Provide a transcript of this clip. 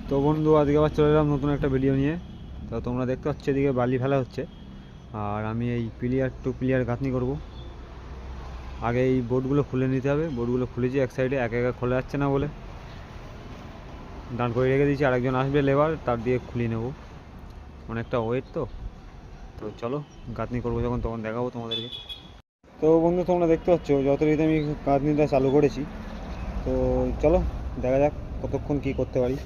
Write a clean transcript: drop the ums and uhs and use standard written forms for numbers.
তো বন্ধু আজকে আবার চলে এলাম নতুন একটা ভিডিও নিয়ে। তো তোমরা দেখতে পাচ্ছ এদিকে বালি ফেলা হচ্ছে, আর আমি এই প্লেয়ার টু প্লেয়ার গাঁথনি করব। আগে এই বোর্ডগুলো খুলে নিতে হবে। বোর্ডগুলো খুলেছি এক সাইডে, একা একা খোলা যাচ্ছে না বলে দাঁড় করে রেখে দিয়েছি। আরেকজন আসবে লেবার, তার দিয়ে খুলিয়ে নেব। অনেকটা ওয়েট তো। তো চলো গাঁথনি করবো যখন তখন দেখাবো তোমাদেরকে। তো বন্ধু তোমরা দেখতে পাচ্ছ যথারীতি আমি গাঁথনিটা চালু করেছি। তো চলো দেখা যাক কতক্ষণ কী করতে পারি।